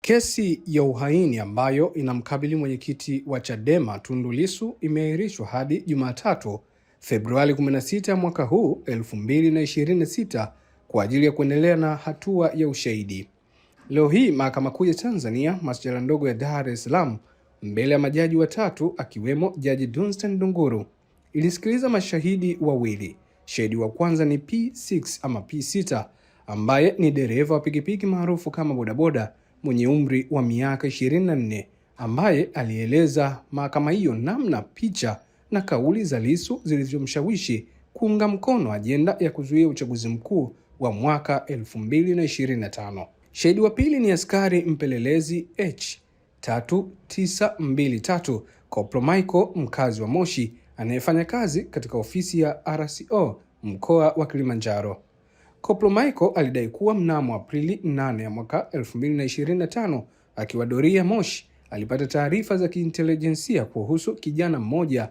Kesi ya uhaini ambayo inamkabili mwenyekiti wa Chadema Tundu Lissu imeahirishwa hadi Jumatatu, Februari 16 mwaka huu 2026 kwa ajili ya kuendelea na hatua ya ushahidi. Leo hii Mahakama Kuu ya Tanzania, Masjala ndogo ya Dar es Salaam, mbele ya majaji watatu akiwemo Jaji Dunstan Ndunguru, ilisikiliza mashahidi wawili. Shahidi wa kwanza ni P6 ama P6 ambaye ni dereva wa pikipiki maarufu kama bodaboda mwenye umri wa miaka 24, ambaye alieleza mahakama hiyo namna picha na kauli za Lissu zilivyomshawishi kuunga mkono ajenda ya kuzuia uchaguzi mkuu wa mwaka 2025. Shahidi wa pili ni askari mpelelezi H3923 Koplo Michael, mkazi wa Moshi anayefanya kazi katika ofisi ya RCO mkoa wa Kilimanjaro. Koplo Michael alidai kuwa mnamo Aprili 8 ya mwaka 2025 akiwa doria Moshi alipata taarifa za kiintelijensia kuhusu kijana mmoja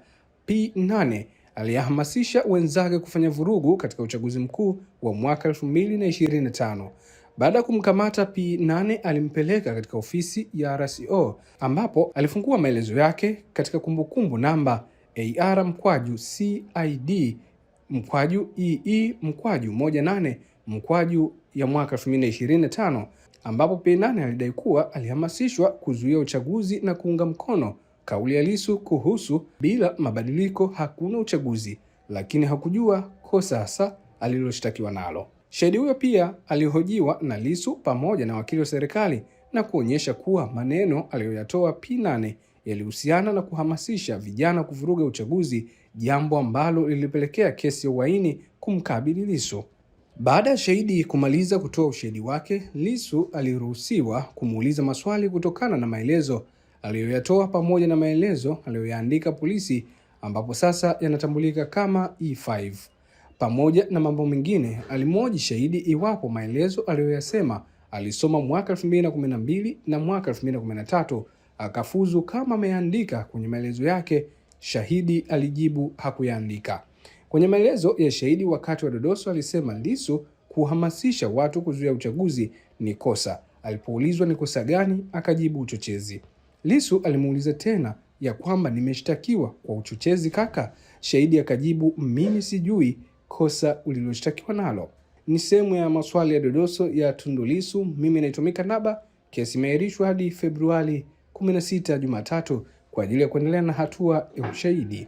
P8 aliyehamasisha wenzake kufanya vurugu katika uchaguzi mkuu wa mwaka 2025. Baada ya kumkamata, P8 alimpeleka katika ofisi ya RCO ambapo alifungua maelezo yake katika kumbukumbu namba AR/CID/EE/18 ya mwaka 2025, ambapo P8 alidai kuwa alihamasishwa kuzuia uchaguzi na kuunga mkono kauli ya Lissu kuhusu bila mabadiliko hakuna uchaguzi, lakini hakujua kosa hasa aliloshtakiwa nalo. Shahidi huyo pia alihojiwa na Lissu pamoja na wakili wa serikali na kuonyesha kuwa maneno aliyoyatoa P8 yalihusiana na kuhamasisha vijana kuvuruga uchaguzi, jambo ambalo lilipelekea kesi ya uhaini kumkabili Lissu. Baada ya shahidi kumaliza kutoa ushahidi wake, Lissu aliruhusiwa kumuuliza maswali kutokana na maelezo aliyoyatoa pamoja na maelezo aliyoyaandika polisi, ambapo sasa yanatambulika kama E5. Pamoja na mambo mengine, alimhoji shahidi iwapo maelezo aliyoyasema alisoma mwaka 2012 na mwaka 2013 akafuzu kama ameandika kwenye maelezo yake. Shahidi alijibu hakuyaandika. Kwenye maelezo ya shahidi wakati wa dodoso alisema Lissu kuhamasisha watu kuzuia uchaguzi ni kosa. Alipoulizwa ni kosa gani, akajibu uchochezi. Lissu alimuuliza tena ya kwamba nimeshtakiwa kwa uchochezi kaka. Shahidi akajibu mimi sijui kosa uliloshtakiwa nalo. Ni sehemu ya maswali ya dodoso ya Tundu Lissu. Mimi naitwa Mika Naba. Kesi imeahirishwa hadi Februari 16 Jumatatu kwa ajili ya kuendelea na hatua ya ushahidi.